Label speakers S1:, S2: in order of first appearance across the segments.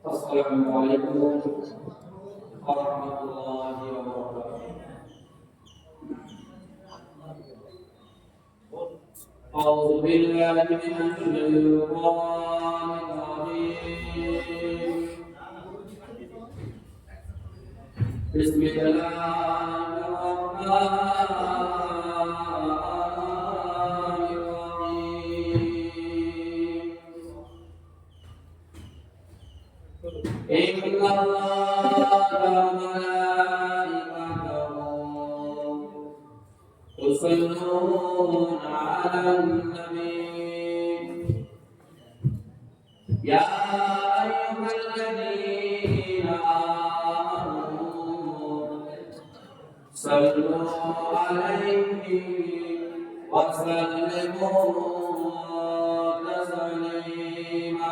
S1: Assalamualaikum warahmatullahi wabarakatuh. A'udzu billahi minasyaitonir rajim. Bismillahirrahmanirrahim. Inna Allaha wa malaikatahu yusalluna 'alan nabi. Ya ayyuhalladzina amanu sallu 'alaihi wa sallimu taslima.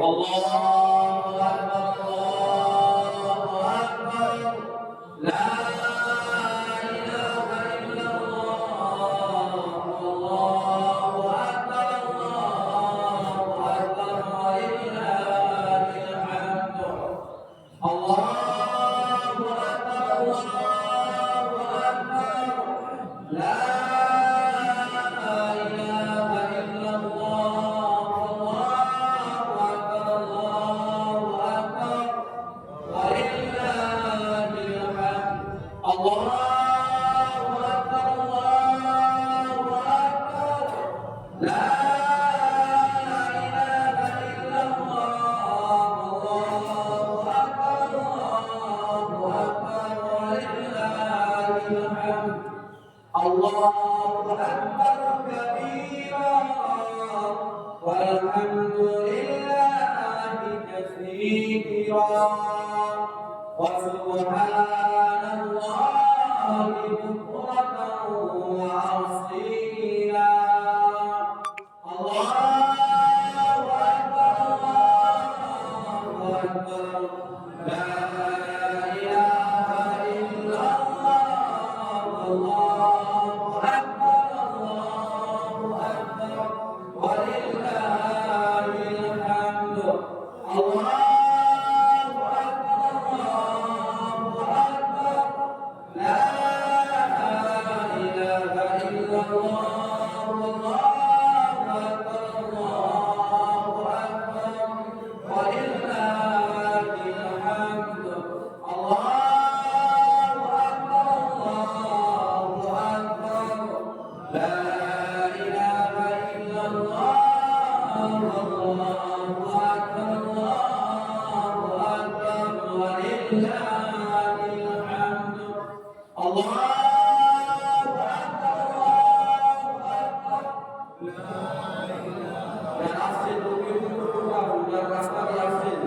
S1: Allahu Akbar, Allahu Akbar, la ilaha illallah, Allahu Akbar, Allahu Akbar, walillahil hamd. Allahu Akbar, Allahu Akbar, la Allahu Akbar kabira walhamdulillahi katsira wa subhanallahi bukratan wa asila. Allahu Akbar, Allahu Akbar, la ilaha illallah, Allahu Akbar, Allahu Akbar, walillahil hamd. Allahu Akbar, Allahu Akbar, la ilaha illallah, Allahu Akbar, যারা রাস্তা দিয়ে আসছেন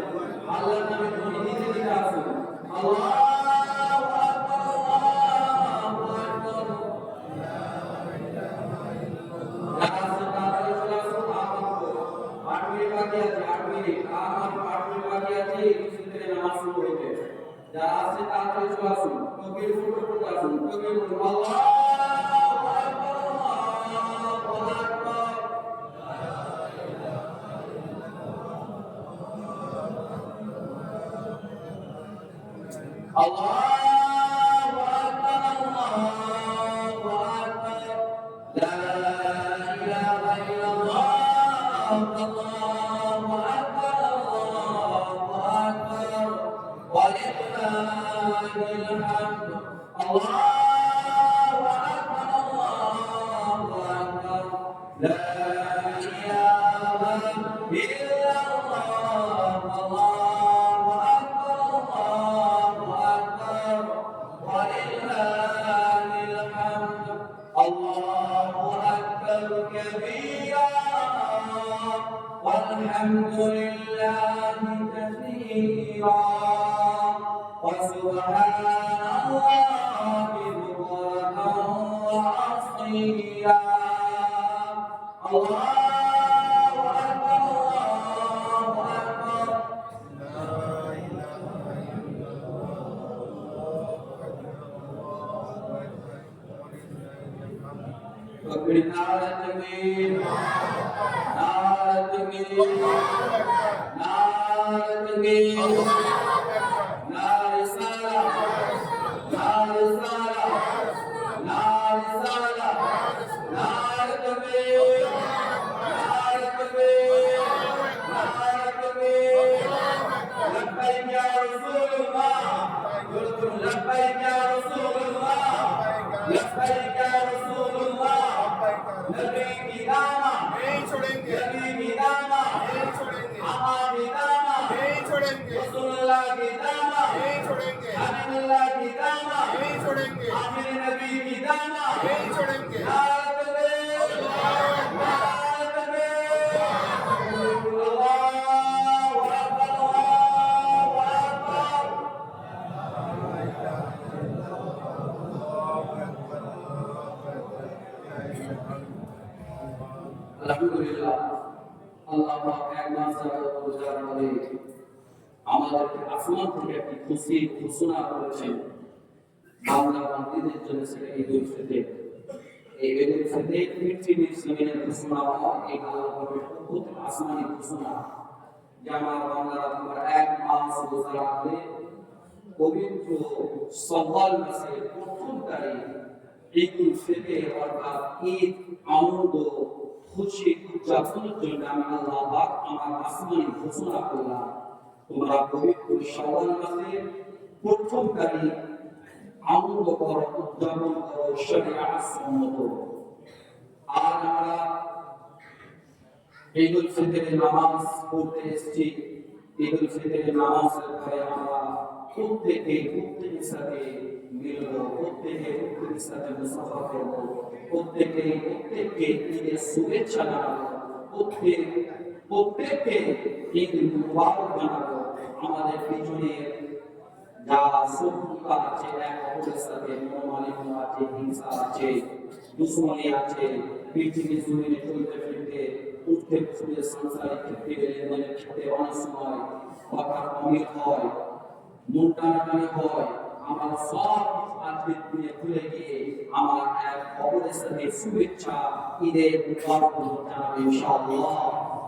S1: আল্লাহর নামে ধ্বনি দিতে দিতে আসুন। আল্লাহু আকবার, আল্লাহু আকবার। যারা আসছেন তাড়াতাড়ি চলে আসুন। আমাকে 8 মিনিট বাকি আছে, 8 মিনিট, আমার 8 মিনিট বাকি আছে, কিছুক্ষণ থেকে নামাজ শুরু হইবে। যারা আসছেন তাড়াতাড়ি চলে আসুন। তাকবীর পড়তে আসুন, তাকবীর পড়ুন। আল্লাহু আকবার, আল্লাহু আকবার। Allahu Akbar, Allahu Akbar, la ilaha illallah, Allahu Akbar, Allahu Akbar, walillahil hamd. Allahu Akbar, Allahu Akbar, la ilaha illallah, Allahu Akbar, Allahu Akbar, walillahil hamd. Allahu Akbar kabira, walhamdulillahi kathira, wa subhanallahi bukratan wa asila. Allahu Akbar, Allahu Akbar. Takbir, nara takbir, nara takbir, nara takbir, nara risalah, nara risalah, nara risalah, nara takbir, nara takbir, nara takbir. Labbaik ya Rasulullah, labbaik ya Rasulullah, labbaik ya Rasulullah. नबी की दामा नहीं छोड़ेंगे, नबी की दामा नहीं छोड़ेंगे, अम्मा की दामा नहीं छोड़ेंगे, रसूलुल्लाह की दामा नहीं छोड़ेंगे, हबीबुल्लाह की दामा नहीं छोड़ेंगे, आखिर नबी की दामा नहीं छोड़ेंगे। नारा तकबीर, नारा तकबीर, अल्लाहु अकबर, अल्लाहु अकबर। আলহামদুলিল্লাহ, আল্লাহ পাক এক মাস যাবত রোজা করে আমাদেরকে আসমান থেকে একটি খুশি ঘোষণা করেছেন বান্দা বান্দীদের জন্য। সেটা ঈদুল ফিতর। এই ঈদুল ফিতর পৃথিবীর জমিনের ঘোষণা হয়, এই আল্লাহর অদ্ভুত আসমানি ঘোষণা যে আমার বান্দারা তোমরা এক মাস রোজা রাখলে পবিত্র শাওয়াল মাসের প্রথম তারিখ ঈদুল ফিতর অর্থাৎ ঈদ আনন্দ খুশি উদযাপনের জন্য আমি আল্লাহ পাক আমার আসমানি ঘোষণা করলাম তোমরা পবিত্র শাওয়াল মাসের প্রথম তারিখ আনন্দ করো, উদযাপন করো শরিয়াত সম্মত। আজ আমরা ঈদুল ফিতরের নামাজ পড়তে এসেছি। ঈদুল ফিতরের নামাজের পরে আমরা প্রত্যেকের সাথে মিলবো, প্রত্যেকের সাথে মুসাফা করবো, প্রত্যেককে ঈদের শুভেচ্ছা জানাবো, প্রত্যেককে ঈদ মুবারক জানাবো। আমাদের পিছনে যা শত্রুতা আছে, এক অপরের সাথে মনোমালিন্য আছে, হিংসা আছে, দুশ্মনী আছে, পৃথিবীর জমিনে চলতে ফিরতে উঠতে বসতে সংসারের ক্ষেত্রে লেনদেনের ক্ষেত্রে অনেক সময় কথার অমিল হয়, মন টানাটানি হয়। আমার সব আজকের দিনে ভুলে গিয়ে আমার এক অপরের সাথে শুভেচ্ছা ঈদের মুবারক জানাবো ইনশাআল্লাহ।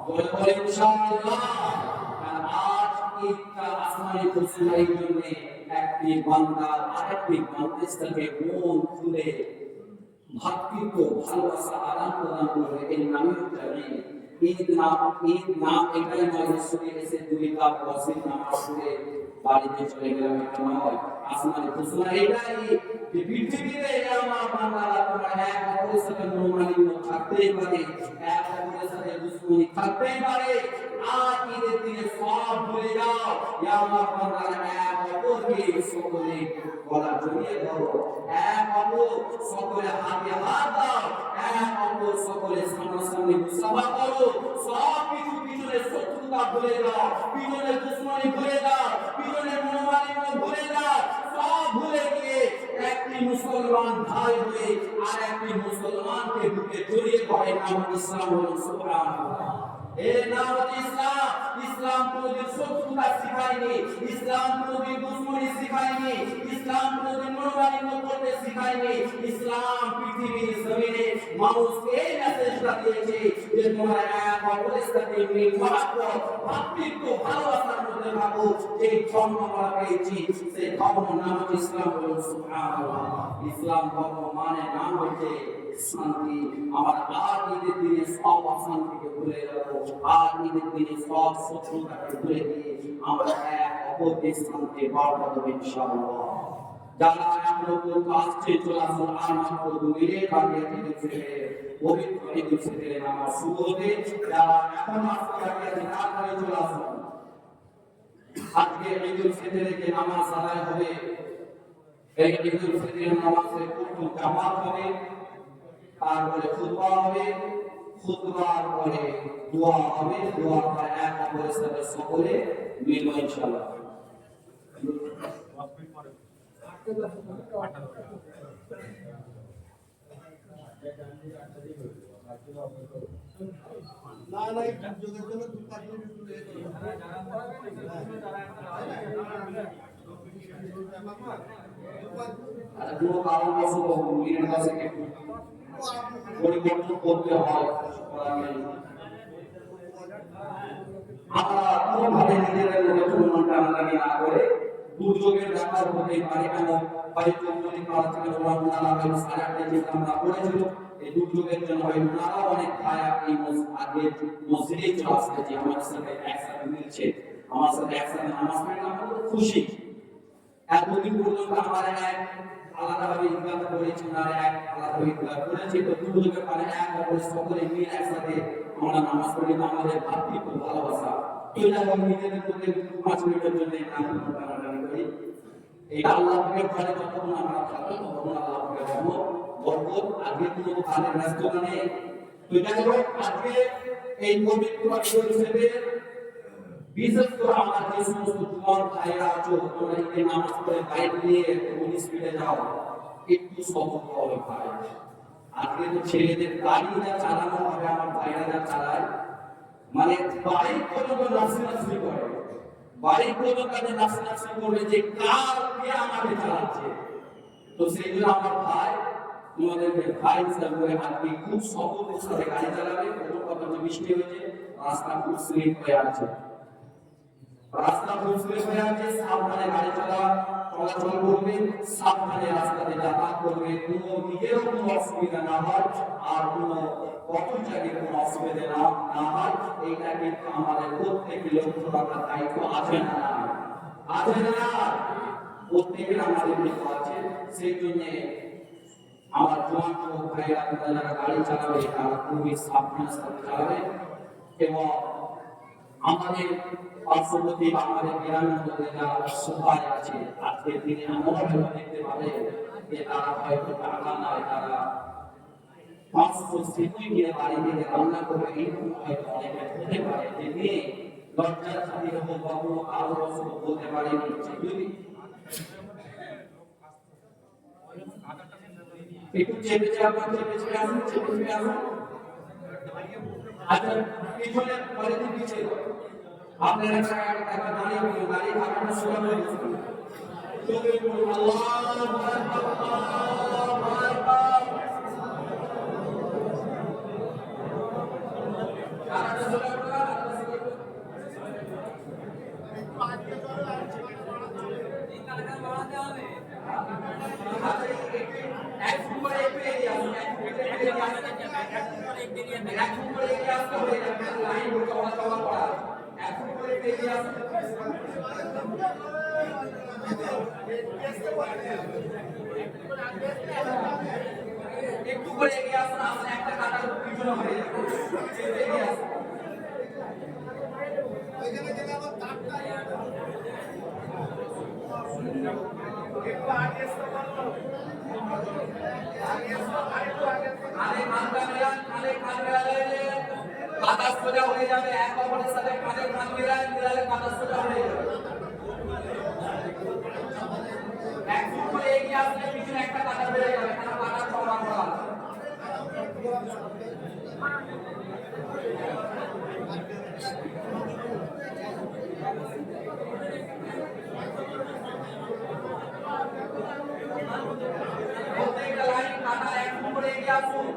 S1: বলে বলে ইনশাআল্লাহ। আজ ঈদটা আসমানি ঘোষণার জন্য একটি বান্দা আরেকটি বান্দার সাথে মন খুলে ভাতৃত্ব ভালোবাসা আদান প্রদান করবে, এর নামই হচ্ছে ঈদ। ঈদ নাম এটাই নয় যে এসে দুই কাপ ওয়াজিব নামাজ পড়ে বাড়িতে চলে গেলাম, এটা নয়। আসমানি ঘোষণা এটাই যে পৃথিবীতে আমার বান্দারা তোমার এক অপরের সাথে মনোমালিন্য থাকতেই পারে, এক অপরের সাথে দুশ্মনী থাকতেই পারে, আর ঈদের দিনে সব ভুলে যাও। আমার বান্দারা এক অপরকে সকলে গলা জড়িয়ে ধরো, এক অপর সকলে হাতে হাত দাও, এক অপর সকলে সামনাসামনি মুসাফা করো। সব কিছু পিছনে শত্রুতা ভুলে যাও, পিছনে দুশ্মনী ভুলে যাও, পিছনে মনোমালিন্য ভুলে যাও। সব ভুলে গিয়ে একটি মুসলমান ভাই হয়ে আর একটি মুসলমানকে বুকে জড়িয়ে ধরে নাম ইসলাম হলো। সুবহানাল্লাহ। এর নাম ইসলাম। ইসলাম কোনদিন শত্রুতা শিখায়নি, ইসলাম কোনদিন দুশ্মনী শিখায়নি, ইসলাম কোনদিন মনোমালিন্য করতে শিখায়নি। ইসলাম পৃথিবীর জমিনে মানুষকে এই মেসেজটা দিয়েছে যে তোমরা এক অপরের সাথে মিল মহব্বত, ভ্রাতৃত্ব, ভালোবাসার মধ্যে থাকো। যে ধর্ম আমরা পেয়েছি সেই ধর্ম নাম ইসলাম হলো। সুবহানাল্লাহ। ইসলাম ধর্ম মানে নাম হচ্ছে শান্তি। আমার আর ঈদের দিনে সব অশান্তিকে ভুলে যাবো, আর ঈদের দিনে সব শত্রুতাকে ভুলে দিয়ে আমরা এক অপরকে শান্তি বাড়াবো ইনশাআল্লাহ। যারা এখনো পর্যন্ত আসছে চলে আসুন, আর মাত্র 2 মিনিট বাকি আছে ঈদুল ফিতরের পবিত্র ঈদুল ফিতরের নামাজ শুরু হবে। যারা এখন আসতে বাকি আছে তাড়াতাড়ি চলে আসুন। আজকে ঈদুল ফিতরের যে নামাজ আদায় হবে, এই ঈদুল ফিতরের নামাজে প্রথম জামাত হবে, তারপরে খুতবা হবে, খুতবার পরে দোয়া হবে, দোয়ার পরে এক অপরের সাথে সকলে মিলব ইনশাআল্লাহ।
S2: না না এই যোগের জন্য 2-5 মিনিট
S1: কোনো কারণবশত মিনিট কাছে পরিবর্তন করতে হয়। আমরা কোনোভাবে নিজেদের মনে টানাটানি না করে দুর্যোগের ব্যাপার হতেই পারে, কেন হয়তো যদি আমরা করেছিল এই দুর্যোগের জন্য হয় ওনারা অনেক ভাইয়া এই আগে মসজিদে চলে আসছে যে আমার সাথে একসাথে মিলছে, আমার সাথে একসাথে নামাজ পড়ে আমরা খুশি। এতদিন পর্যন্ত আমরা এক আলাদাভাবে ইবাদত করেছি, আর এক আলাদাভাবে ইবাদত করেছি, তো দুর্যোগের পরে এক অপরের সকলে মিলে একসাথে আমরা নামাজ পড়ি, আমাদের ভাতৃত্ব ভালোবাসা। এটা আমি নিজেদের মধ্যে 5 মিনিটের জন্য টানাটানি করি। এটা আল্লাহকে ঘরে যতক্ষণ আমরা থাকবো ততক্ষণ আল্লাহকে রহম বরকত। আগে কোনো কাজের ব্যস্ততা নেই। তো যাই হোক, আজকে এই পবিত্র ঈদুল ফিতর বিশেষ করে আমার যে সমস্ত যুবক ভাইরা আছো, তোমরা এই নামাজ পড়ে বাইক নিয়ে 19 স্পিডে যাও, একটু সতর্ক হবে ভাই। আজকে তো ছেলেদের গাড়ি যা চালানো হবে, আমার ভাইরা যা চালায়, মানে বাইক পর্যন্ত নাচি করে, বাইক পর্যন্ত তাদের নাচি করবে যে কার কে আমাকে চালাচ্ছে। তো সেই জন্য আমার ভাই তোমাদেরকে ভাই হিসাবে আজকে খুব সতর্কের সাথে গাড়ি চালাবে। কোনো কথা বৃষ্টি হয়েছে, রাস্তা খুব স্লিপ হয়ে আছে, রাস্তা খুব স্লিপ হয়ে আছে, সাবধানে গাড়ি চলাচল করবে, সাবধানে রাস্তাতে যাতায়াত করবে, কোনো নিজেরও কোনো অসুবিধা না হয় আর কোনো পথচারীর কোনো অসুবিধা না হয়। এইটা কিন্তু আমাদের প্রত্যেকের লক্ষ্য রাখার দায়িত্ব আছে না, আছে না, প্রত্যেকের আমাদের কিন্তু আছে। সেই জন্য আমার জোয়ান যুবক ভাইরা যারা গাড়ি চালাবে তারা খুবই সাবধানের সাথে চালাবে। এবং আমাদের পার্শ্ববর্তী আমাদের গ্রামের মধ্যে যারা সবাই আছে, আজকের দিনে আমরা দেখতে পাবে যে তারা হয়তো টাকা নয়, তারা 500 সিটি গিয়ে বাড়ি থেকে রান্না করবে, এইরকম হয়তো অনেকে হতে পারে যে নিয়ে লজ্জার সাথে হোক বা কোনো কারণবশত বলতে পারেনি। যদি একটু চেপে আসুন, আচ্ছা পিছনে পরে পিছিয়ে আপনারা টাকা দাঁড়িয়ে গাড়ি আপনারা সোজা করে বসুন, চোখে পড়ুন আল্লাহু আকবার, আল্লাহু আকবার। কারণ সোজা করা এই কারণে বাড়াতে হবে। আচ্ছা এক ফুট করে আসতে হবে, লাইন চলা করা এক ফুট করে একটু করে এগিয়ে আসুন, আসলে একটা কাটার পিছনে হয়ে যাবে। এগিয়ে আসুন।
S2: ওইখানে গেলে আবার তারটা
S1: কানে কানটা মেলান, কানে কান মেলালে বাতাস সোজা হয়ে যাবে। এক অপরের সাথে কানে কান মিলালে বাতাস সোজা হয়ে যাবে। এক ফুট করে এগিয়ে আসলে পিছনে একটা কাটা বেড়ে যাবে, কারণ কাটা চওড়া করা আছে। প্রত্যেকটা লাইন কাটা এক ফুট করে এগিয়ে আসুন।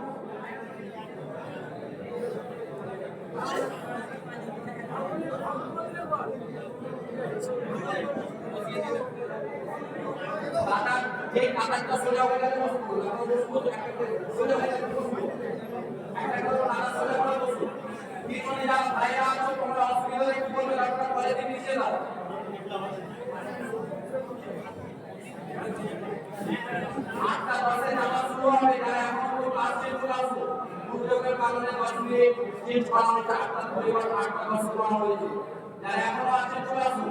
S1: কাটা যে কাটাটা সোজা হয়ে গেলে বসুন, তারপর বসুন, একটা করে সোজা হয়ে গেলে বসুন, একটা করে কাটা সোজা করে বসুন। পিছনে যারা ভাইরা আছো তোমরা অসুবিধা হলে কি বলবে, ডাক্তার কলেজে নিচে দাও। 8টা 10-এ নামাজ শুরু হবে, যারা এখনো ক্লাস শেষ আসো দুর্যোগের কারণে 10 মিনিট চেঞ্জ করা হয়েছে, 8টা পরিবার 8টা 10 করা হয়েছে, যারা এখনো আছেন চলে আসুন।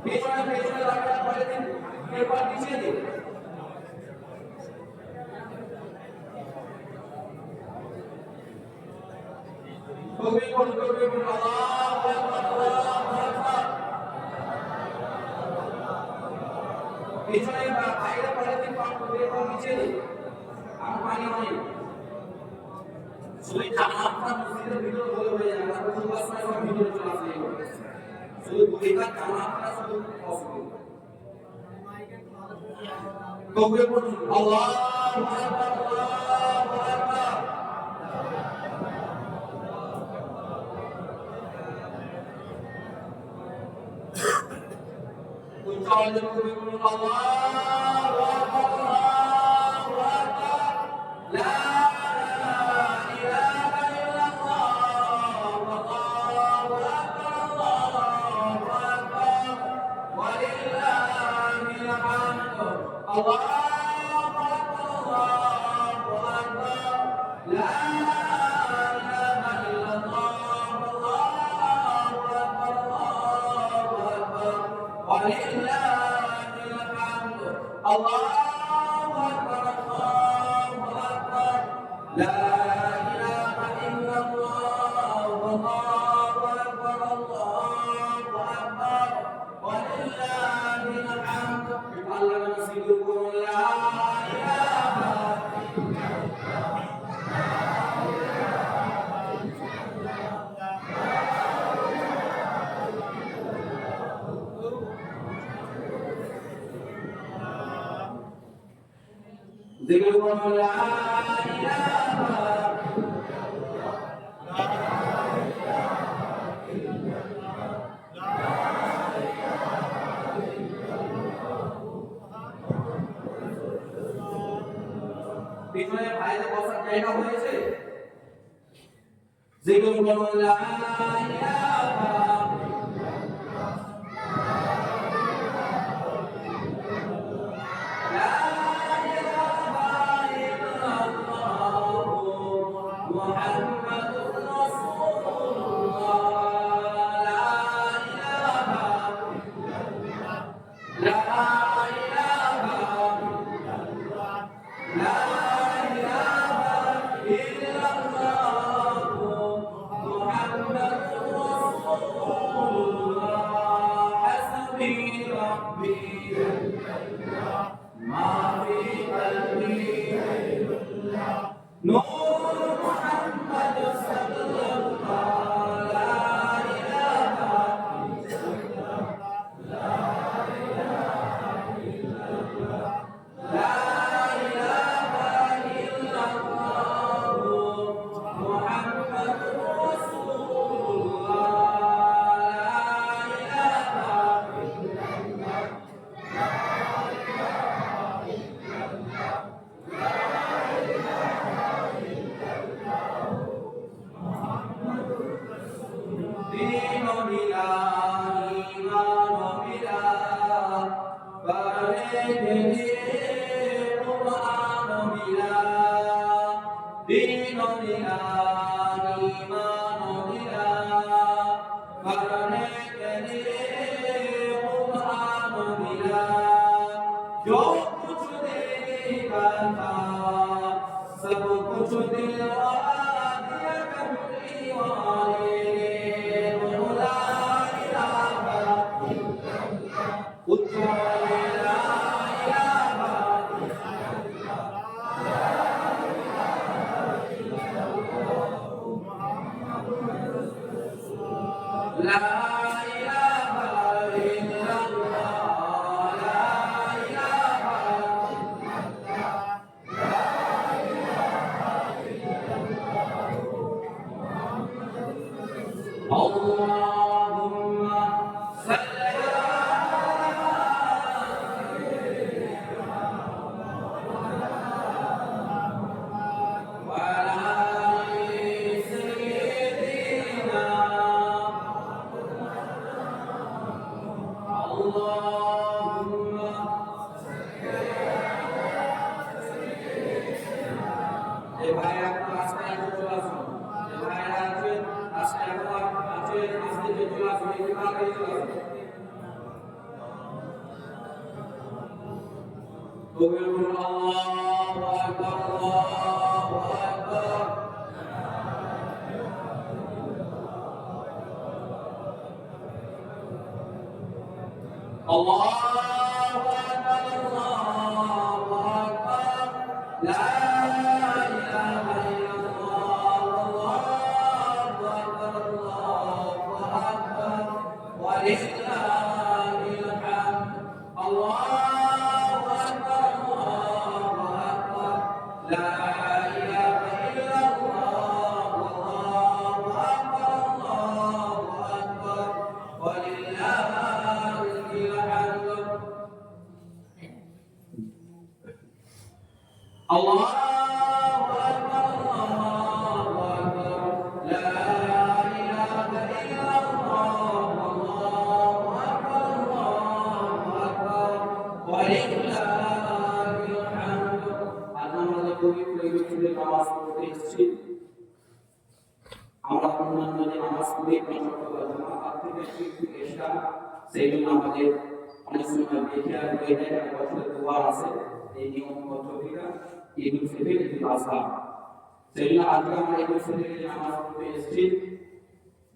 S1: পেছনে পেছনে দরকার পরে দিন, এরপর পিছিয়ে দিন। তকবীর পড়ুন, তকবীর পড়ুন, আল্লাহু আকবার, আল্লাহু আকবার। পেছনে বাইরে পরে দিন, এরপর পিছিয়ে দিন। আর পানি অনেক শুধু জানালাটা মসজিদের ভিতরে বলে হয়ে যাবে, আর কোন বাসায় সব ভিতরে চলে আসে। শুধু দুইটা জানালাটা শুধু অসুবিধা। তকবীর পড়ুন, আল্লাহু আকবার, আল্লাহু আকবার। উচ্চারণ করুন, আল্লাহু আকবার, আল্লাহু আকবার। লা ইলাহা ইল্লাল্লাহ, আল্লাহু আকবার, আল্লাহু আকবার। ওয়া লিল্লাহিল হামদ। আল্লাহু আকবার, আল্লাহু আকবার। লা ইলাহা ইল্লাল্লাহ, আল্লাহু আকবার, আল্লাহু আকবার। ওয়া লিল্লাহিল হামদ। আল্লাহু আকবার, আল্লাহু আকবার। লা ইলাহা ইল্লাল্লাহ, আল্লাহু আকবার, আল্লাহু আকবার। ওয়া লিল্লাহিল হামদ। আল্লাহ নসিব করুন, লা ইলাহা জিকির করুন, লা ইলাহা। পিছনে ভাইদের বসার জায়গা হয়েছে। জিকির করুন, লা ইলাহা। লা ইলাহা ইল্লাল্লাহ, মুহাম্মাদুর রাসূলুল্লাহ। লা ইলাহা, লা ইলাহা, লা ইলাহা ইল্লাল্লাহ, মুহাম্মাদুর রাসূলুল্লাহ। হাসবি রাব্বি মা ফি কলবি নূর মুহাম্মদ সাল্লাল্লাহু। লা ইলাহা, লা ইলাহা ইল্লাল্লাহ, মুহাম্মাদুর রাসূলুল্লাহ। লা ইলাহা, دين ملا ایمان ملا کرنے کے لیے قرآن ملا جو کچھ دینے کا تھا سب کچھ دلوا دیا کملی والے مولا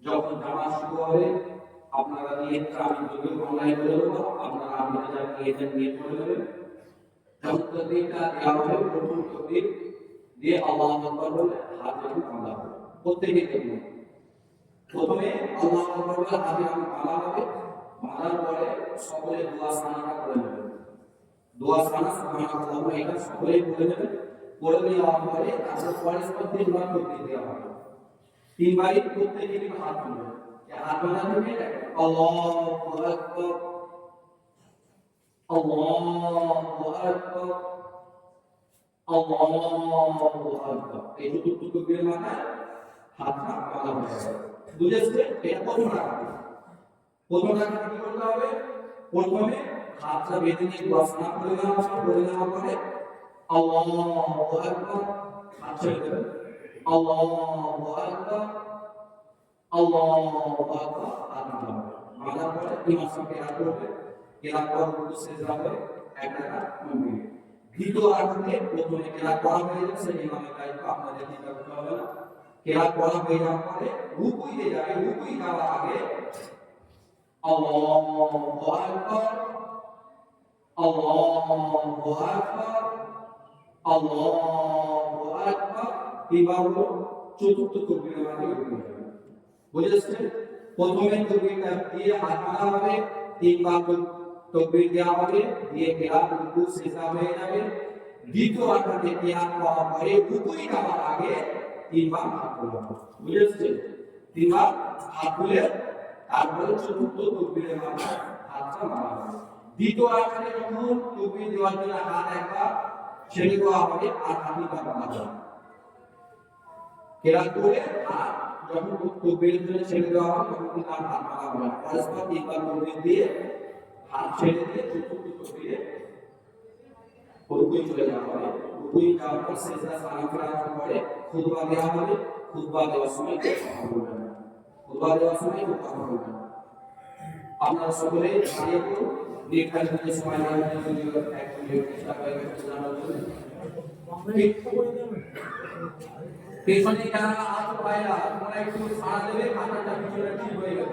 S1: যখন নামাজ শুরু হবে আপনারা নিয়তটা আমি যদিও অনলাইন করে দেবো আপনারা আমাদের যারা নিয়ত করে দেবেন যখন তাকবীরটা দেওয়া হবে প্রথম তাকবীর দিয়ে আল্লাহু আকবার বলে হাত যখন বাঁধা হবে প্রত্যেকেই দেখবেন প্রথমে আল্লাহু আকবার বলে হাত যখন বাঁধা হবে বাঁধার পরে সকলে দোয়া সানাটা করে নেবেন দোয়া সানা সুবহানাল্লাহ এটা সকলেই বলে নেবেন করে দেওয়ার পরে তারপর পরস্পর তিনবার তাকবীর দেওয়া হবে তিনবারই প্রত্যেকেরই হাত তুলবে হাত বাঁধা থেকে আল্লাহু আকবার আল্লাহু আকবার আল্লাহু আকবার এই দুটো তাকবীরের মাথায় হাতটা বাঁধা হবে বুঝেছেন এটা প্রথম রাকাত কি করতে হবে প্রথমে হাতটা বেঁধে নিয়ে দোয়া সানা করে নেওয়ার পরে আল্লাহু আকবার হাত ছেড়ে দেবেন আল্লাহু আকবার আল্লাহু আকবার আল্লাহর পরে ইমাম সাহেব কেরাত করবে কেরাত করার পর সিজদা করে এক রাকাত কমপ্লিট দ্বিতীয় রাকাতে প্রথমে কেরাত করা হয়ে যাচ্ছে ইমামের দায়িত্ব আপনাদের চিন্তা করতে হবে না কেরাত করা হয়ে যাওয়ার পরে রুকুইতে যাবে রুকুই যাওয়ার আগে আল্লাহু আকবার আল্লাহু আকবার আল্লাহু আকবার এবার চতুর্থ তাকবীরের মাঝে রুকু যাবে বুঝেছেন প্রথমে তাকবীরটা দিয়ে হাত বাঁধা হবে তিনবার তাকবীর দেওয়া হবে দিয়ে কেরাত রুকু সিজদা হয়ে যাবে দ্বিতীয় রাকাতে কেরাত করার পরে রুকুই যাওয়ার আগে তিনবার হাত তোলা হবে বুঝেছেন তিনবার হাত তুলে তারপরে চতুর্থ তাকবীরের মাঝে হাতটা মারা হবে দ্বিতীয় রাকাতে যখন তাকবীর দেওয়ার জন্য হাত একবার ছেড়ে দেওয়া হবে আর হাতটা বাঁধা হবে কেরাত করে হাত যখন তাকবীরের জন্য ছেড়ে দেওয়া হবে তখন আর হাত মারা হবে পরস্পর তিনবার তাকবীর দিয়ে হাত ছেড়ে দিয়ে চতুর্থ তাকবীরে রুকুই চলে যাওয়া হবে রুকুই যাওয়ার পর সেজদা সালাম ফেরানোর পরে খুতবা দেওয়া হবে। খুতবা দেওয়ার সময় কথা বলবেন না। খুতবা দেওয়ার সময় কথা বলবেন না। আপনারা সকলে দাঁড়িয়ে পড়ুন। নির্ধারিত সময় নিয়ে যদি এক মিনিট চেষ্টা করে জানার জন্য পেছনে যারা আছো ভাইরা তোমরা একটু সাড়া দেবে, কাঁটাটা পিছনে ঠিক হয়ে গেল।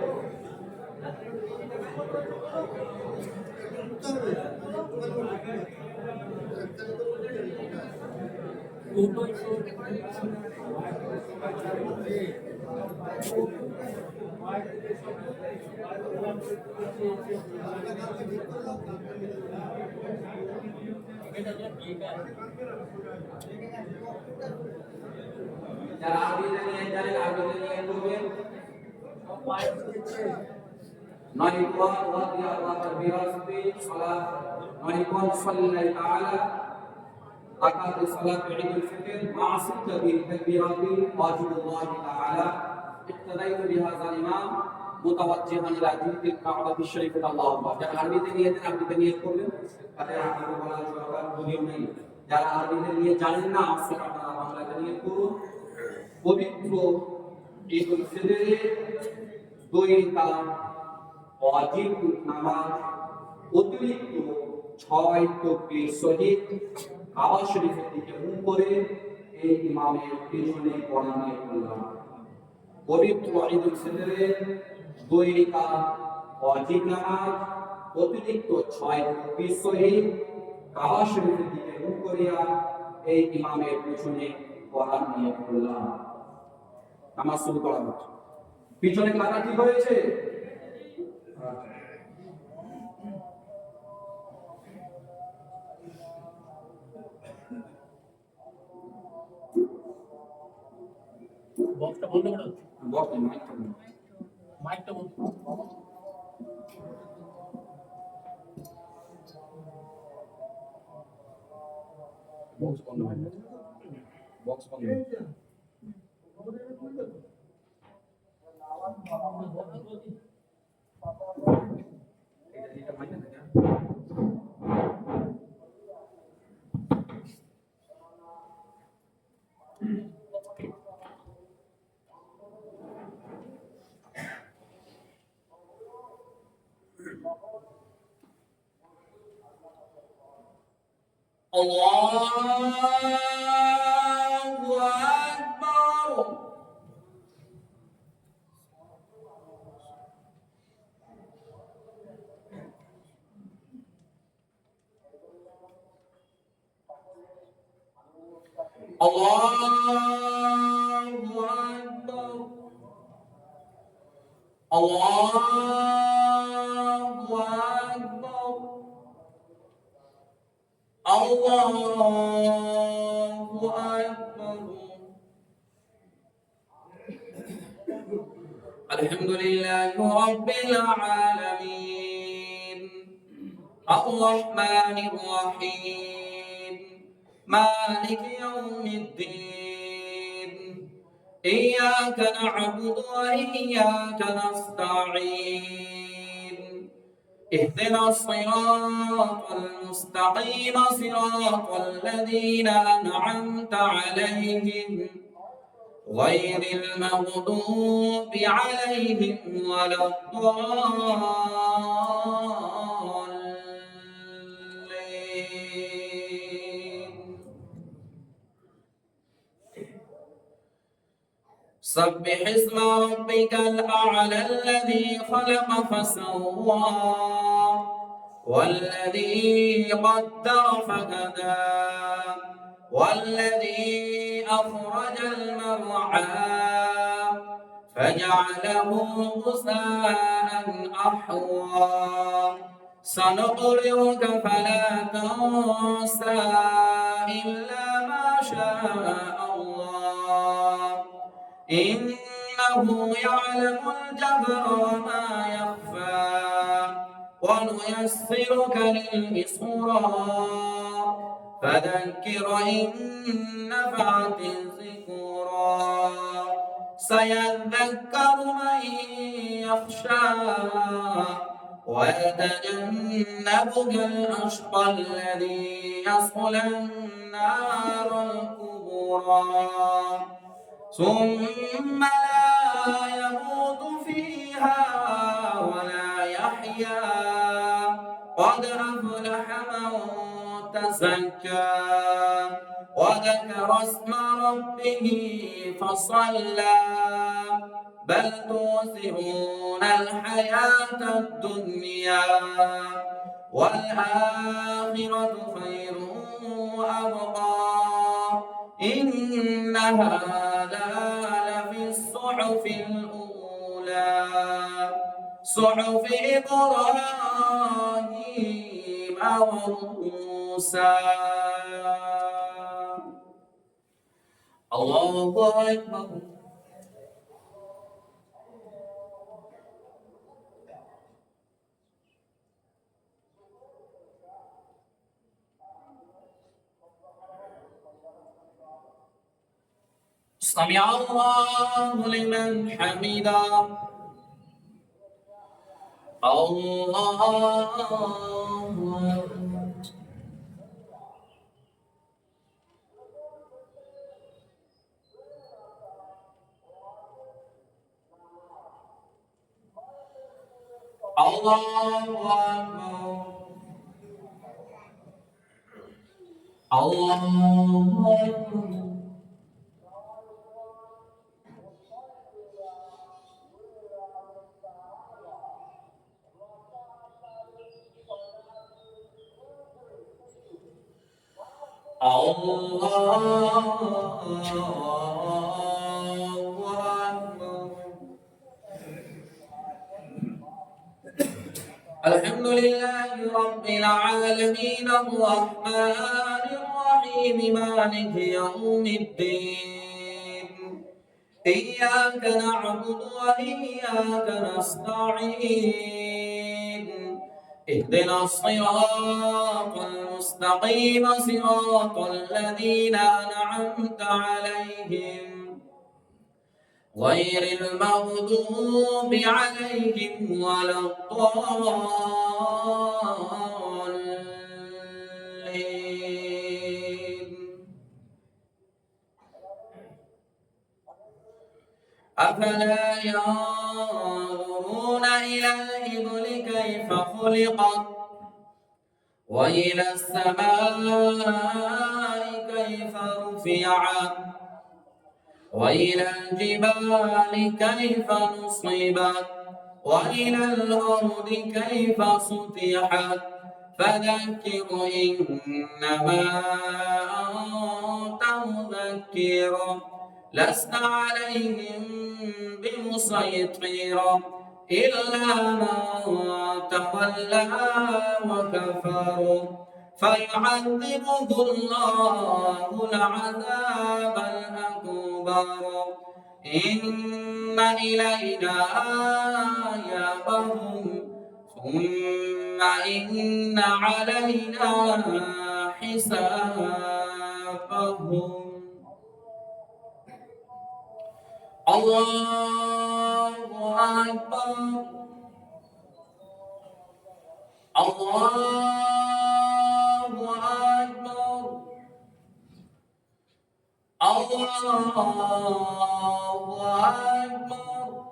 S1: যারা আরবিতে নিয়ে জানেন আরবিতে নিয়ে করবেন। নাইকুয়া রাদি আল্লাহ বিরাসতি সালাত নাইকুয়া সাল্লাল্লাহু তাআলা আকাদ সালাত ঈদুল ফিতর মা সিত্তাতি তাকবীরাতি ওয়াজিবুল্লাহ তাআলা ইক্তাদাইতু বিহাযা ইমাম মুতাওয়াজ্জিহান ইলা জিলদিল কাবাতি শরীফে আল্লাহু আকবার। যারা আরবিতে নিয়েছেন আরবিতে নিয়ে করবেন, তাদের আরবি বলার দরকার যদিও নেই। যারা আরবিতে নিয়ে জানেন না আজকে আপনারা বাংলাতে নিয়ে করুন। পবিত্র ঈদুল ফিতরে 2 রাকাত ওয়াজিব নামাজ অতিরিক্ত 6 তাকবীর সহিত কাবা শরীফের দিকে মুখ করে এই ইমামের পিছনে পড়া নিয়ে করলাম। পবিত্র ঈদুল ফিতরে 2 রাকাত ওয়াজিব নামাজ অতিরিক্ত 6 তাকবীর সহিত কাবা শরীফের দিকে মুখ করিয়া এই ইমামের পিছনে পড়া নিয়ে করলাম। নামাজ শুরু করা হচ্ছে। পিছনে কাটা ঠিক হয়েছে?
S3: বক্সটা বন্ধ করো।
S1: বক্স মাইকটা
S3: মাইকটা বন্ধ।
S1: বক্স বন্ধ হয়ে গেছে। বক্স বন্ধ হয়ে গেছে। এটা মাইক না Allahu Akbar. Allahu Akbar. Allahu Akbar. Allahu Akbar. Alhamdulillahi Rabbil Alamin. Ar-Rahmanir Rahim. Malik Yawmiddin. Iyyaka na'budu wa iyyaka nasta'in. اهدنا الصراط المستقيم صراط الذين أنعمت عليهم غير المغضوب عليهم ولا الضالين. سبح اسم ربك الأعلى الذي خلق فسوى والذي قدر فهدى والذي أخرج المرعى فجعله غثاء أحوى سنقرئك فلا تنسى إلا ما شاء الله إنه يعلم الجهر وما يخفى ونيسرك لليسرى فذكر إن نفعت الذكرى سيذكر من يخشى ويتجنبها الأشقى الذي يصلى النار الكبرى ثم لا يموت فيها ولا يحيا قد أفلح من تزكى وذكر اسم ربه فصلى بل تؤثرون الحياة الدنيا والآخرة خير وأبقى إن هذا لفي الصحف الأولى صحف إبراهيم وموسى الله أكبر سمع الله لمن حمده الله الحمد لله رب العالمين الرحمن الرحيم مالك يوم الدين إياك نعبد وإياك نستعين اهدنا الصراط المستقيم صراط الذين أنعمت عليهم غير المغضوب عليهم ولا الضالين أفلا ينظرون إلى الإبل كيف خلقت وإلى السماء كيف رفعت وإلى الجبال كيف نصبت وإلى الأرض كيف سطحت فذكر إنما أنت مذكر لست عليهم بمسيطر إلا من تولى وكفر فيعذبه الله العذاب الأكبر إن إلينا إيابهم ثم إن علينا حسابهم الله أكبر الله أكبر الله أكبر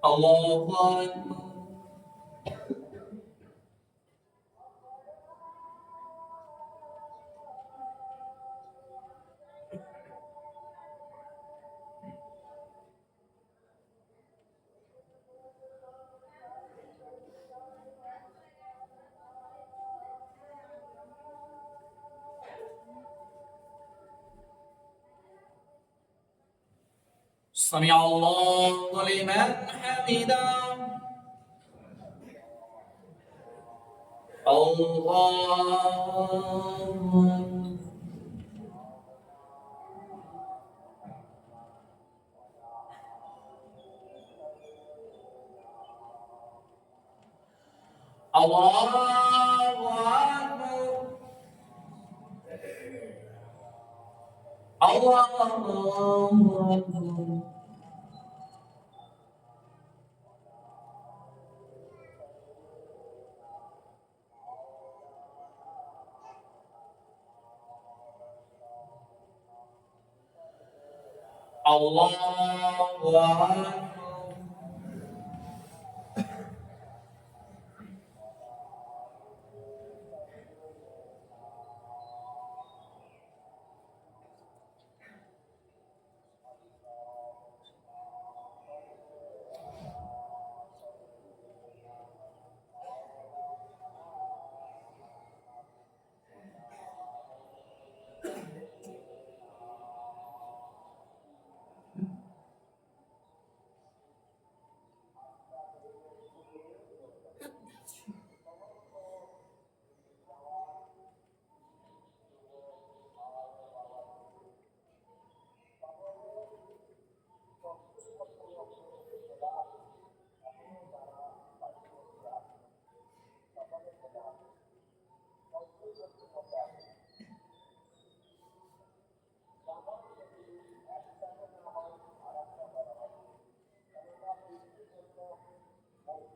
S1: الله أكبر سمع الله لمن حمده الله الله أكبر الله أكبر Allahu Akbar.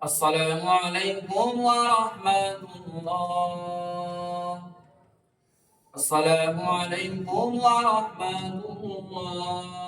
S1: Assalamualaikum warahmatullah. Assalamualaikum warahmatullah.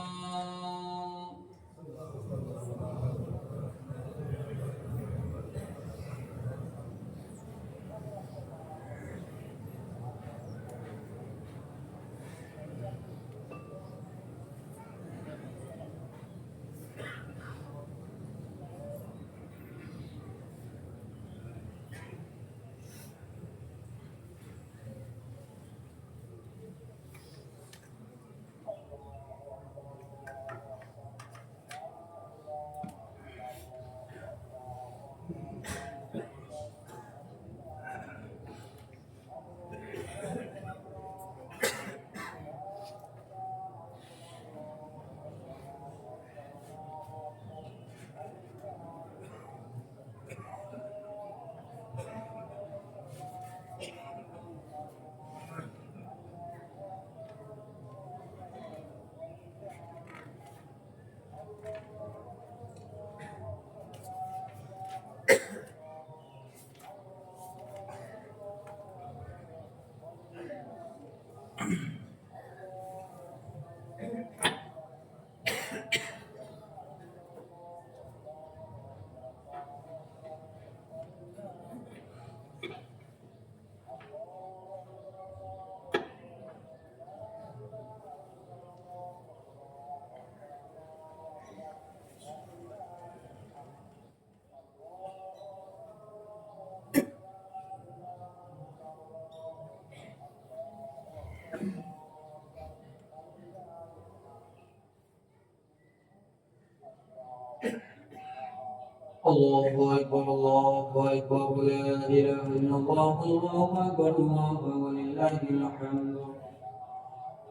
S1: Allahu Akbar, Allahu Akbar, la ilaha illallah, Allahu Akbar, Allahu Akbar, walillahil hamd.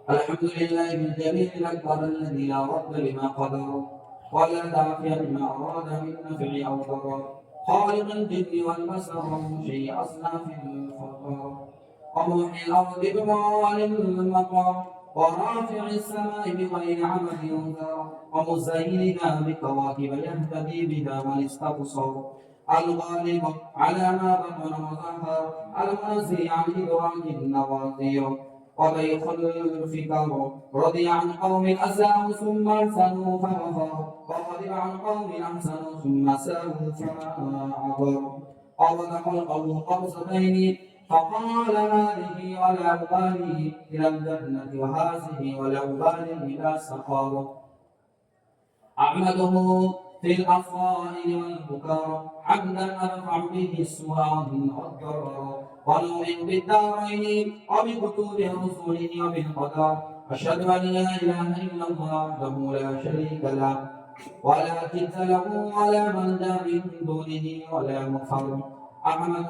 S1: Alhamdulillah al-jalil al-akbar alladhi la radda lima qadara wa la dafi'a lima arada min naf'i aw darar. خالق الجن والبشر ومحيي أصناف الفقر ومحيي الأرض بمعالم المقر ورافع السماء بغير عمد ينذر ومزينها بكواكب يهتدي بها من استبصر الغالب على ما بطن وظهر المنزه عن إدراك النواظر وبيخ الفكر رضي عن قوم أساءوا ثم أحسنوا فغفر وغضب عن قوم أحسنوا ثم ساءوا فما عبر قبض خلقه قبضتين فقال هذه ولا أبالي إلى الجنة وهذه ولا أبالي إلى سقر أحمده في الأفضال والبكار حمدا أرفع به السوء والضرر ونؤمن بالدارين وبكتب رسله وبالقدر أشهد أن لا إله إلا الله وحده لا شريك له ولا كد له ولا ملجأ من دونه ولا مفر أحمد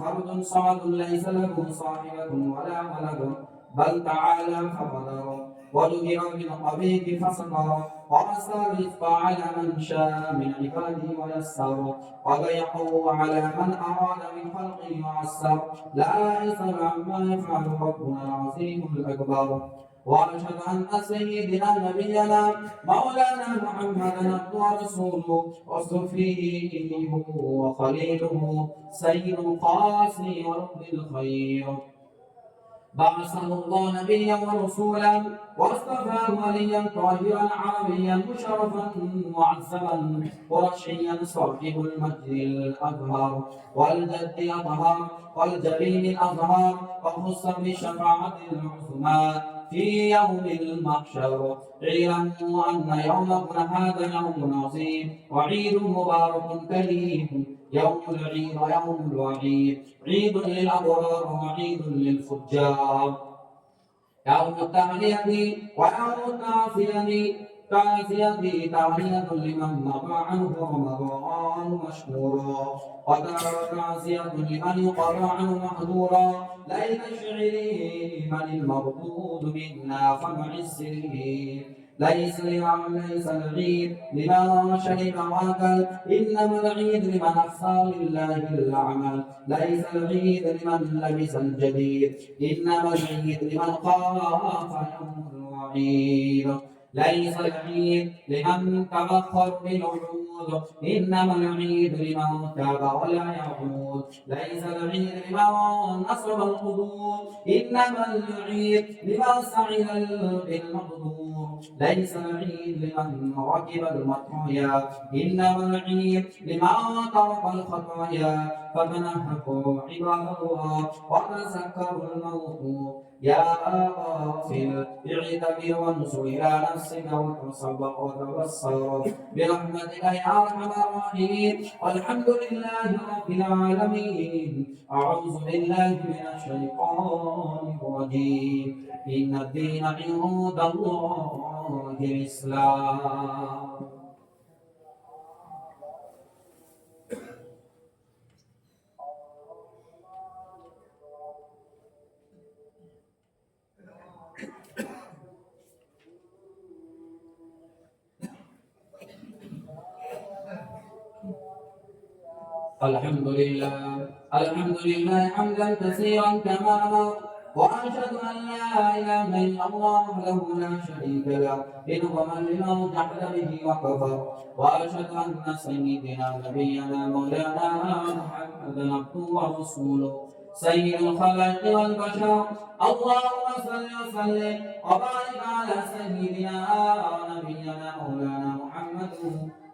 S1: فرد صمد ليس له صاحبة ولا ولد بل تعالى فقدر وجبر بالقبيح فصدر ورسى الرزق على من شاء من عباده ويسر وضيقه على من أراد من خلقه وعسر لا يسأل عما يفعل ربنا العظيم الأكبر وأشهد أن سيدنا نبينا مولانا محمدا عبده ورسوله وصفيه وخليله سيد القاسم ورب الخير بعثه الله نبيا ورسولا واصطفاه وليا طاهرا عربيا مشرفا معذبا قرشيا صاحب المجد الأزهر والجد أطهر والجبين الأزهر وخص بالشفاعة العظمى في يوم المحشر. اعلموا أن يومكم هذا يوم عظيم وعيد مبارك كريم، يوم العيد ويوم الوعيد، عيد للأبرار وعيد للفجار. يوم التهنئة ويوم التعزية تهنئة لمن مضى عنه رمضان مشكورا، وتعزية لمن يقر عنه محظورا. ليت شعري من المردود منا فمعزه، ليس العيد لمن شرب واكل، انما العيد لمن احصى لله العمل. ليس العيد لمن لبس الجديد، انما العيد لمن خاف يوم الوعيد. ليس العيد لمن تبخر بالعود، انما العيد لمن تاب ولا يعود. ليس العيد لمن نصب القدور، انما العيد لمن سعد بالمقدور. ليس العيد لمن ركب المطايا، انما العيد لمن ترك الخطايا. فتنهكوا عباد الله وتذكروا الموت. يا غافل اعتبر وانظر الى نفسك وتصدق وتبصر برحمتك يا ارحم الراحمين. والحمد لله رب العالمين. اعوذ بالله من الشيطان الرجيم. ان الدين عند الله الاسلام. الحمد لله حمدا كثيرا كما أمر. وأشهد أن لا إله إلا الله وحده لا شريك له إنقما لمن جحد به وكفر. وأشهد أن سيدنا نبينا مولانا محمدا عبده ورسوله سيد الخلق والبشر. اللهم صل وسلم وبارك على سيدنا نبينا مولانا محمد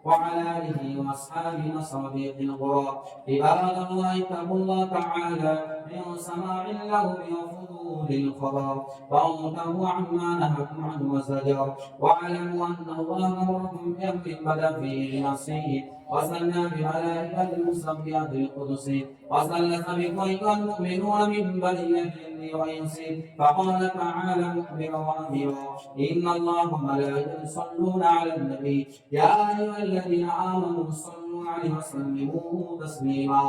S1: وعلى آله وأصحابه وصحبه الغراب. عباد الله اتقوا الله تعالى من سماع اللغو وفضول الخبر وأمره عما نهاكم عنه وزجر. واعلموا أن الله أمركم بأمر بدا فيه لنفسه وسنى بملائكة المسبحات القدس وثلث بكم المؤمنون من بني الجن والإنس. فقال تعالى مخبرا وأميرا إن الله وملائكته يصلون على النبي يا أيها الذين آمنوا صلوا عليه وسلموا تسليما.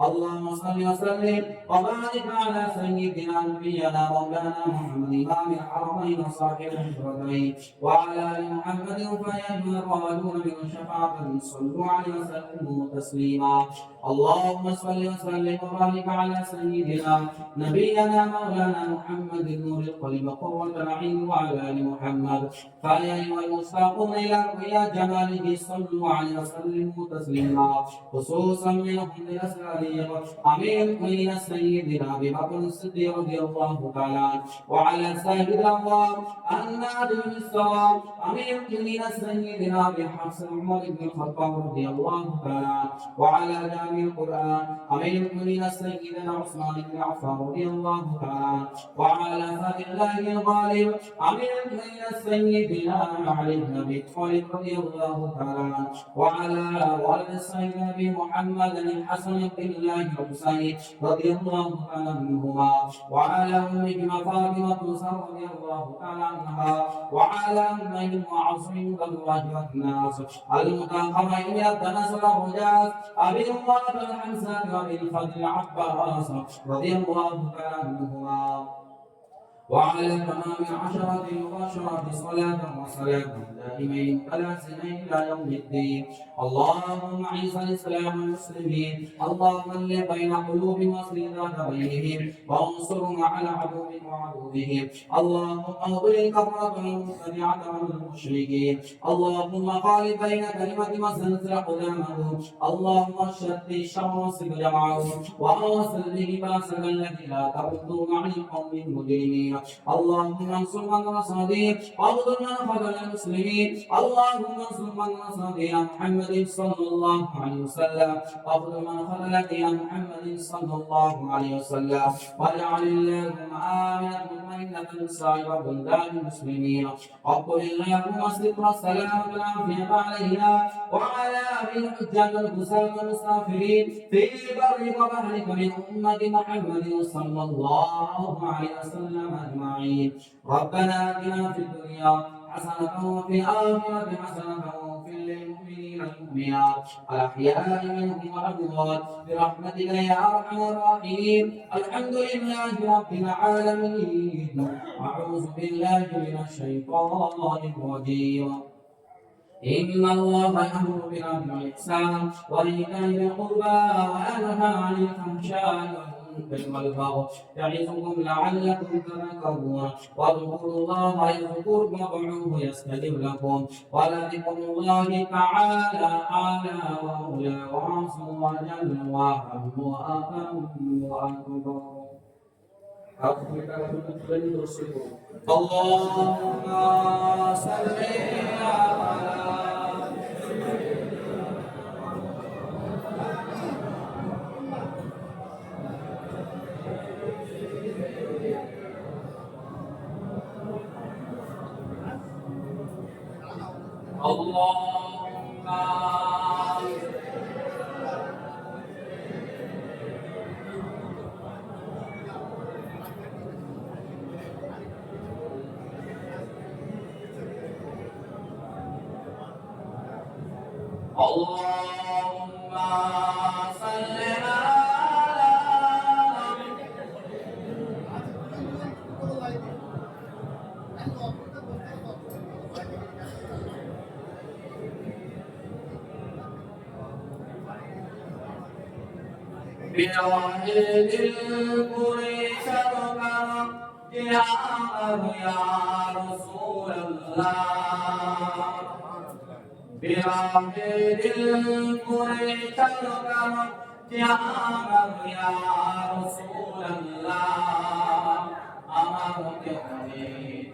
S1: اللهم صل وسلم وبارك على سيدنا نبينا مولانا محمد إمام الحرمين صاحب الحجرتين وعلى آل محمد فيا الرادون من شفاعة صلوا عليه وسلموا تسليما. اللهم صل وسلم وبارك على سيدنا نبينا مولانا محمد نور القلب قوة العين وعلى آل محمد فيا أيها المشتاقون إلى رؤيا جماله صلوا عليه وسلموا تسليما. خصوصا منهم لأسرارية أمير المؤمنين سيدنا أبي بكر الصديق رضي الله تعالى عنه وعلى سائر الأبواب النادم بالصواب أمير المؤمنين سيدنا أبي حفص عمر بن الخطاب رضي الله تعالى عنه وعلى جامع القرآن أمير المؤمنين سيدنا عثمان بن عفان رضي الله تعالى عنه وعلى فتح الله الغالب أمير المؤمنين سيدنا علي بن أبي طالب رضي الله تعالى عنه وعلى والد سيدنا أبي محمد الحسن بن الله الحسين رضي الله تعالى عنهما وعلى أمهما فاطمة رضي الله تعالى عنها وعلى أمهم وعصرهم الله والناس المتأخرين من التناسل والرجاز أبي الله الحمزة وأبي الفضل العباس رضي الله تعالى عنهما وعلى تمام عشرة مباشرة صلاة وسلام دائمين متلازمين إلى يوم الدين. اللهم أعز الإسلام والمسلمين، اللهم ألف بين قلوب واصلح ذات بينهم وانصرهم على عدوهم وعدوهم. اللهم اغفر الكفرة والمبتدعة والمشركين. اللهم خالف بين كلمة وزلزل قدامهم. اللهم شتت شر وسد جمعهم وأوصل به باسك الذي لا تردون عن القوم المجرمين. اللهم انصر من نصر دين واخذل من خذل المسلمين. اللهم انصر من نصر دين محمد صلى الله عليه وسلم واخذل من خذل دين محمد صلى الله عليه وسلم. واجعل اللهم آمنا مطمئنة سائر بلدان المسلمين. وقل اللهم استر السلام والعافية علينا وعلى أهل الحجاج والحسام والمسافرين في بر وبحرك من أمة محمد صلى الله عليه وسلم أجمعين. ربنا آتنا في الدنيا حسنة وفي الآخرة حسنة واغفر للمؤمنين والمؤمنات الأحياء منهم والأموات برحمتك يا أرحم الراحمين. الحمد لله رب العالمين. أعوذ بالله من الشيطان الرجيم. إن الله يأمر بالعدل والإحسان وإيتاء ذي القربى وينهى عن الفحشاء والمنكر والبغي يعظكم لعلكم تذكرون. واذكروا الله يذكركم وادعوه يستجب لكم ولذكر الله تعالى أعلى وأولى وأعظم وأجل وأهم وأتم وأكبر. اللهم صل على اللهم اللهم صل على بواحد القريش ركب جهاد يا رسول الله. بواحد القريش ركب جهاد يا رسول الله. أمرك أريد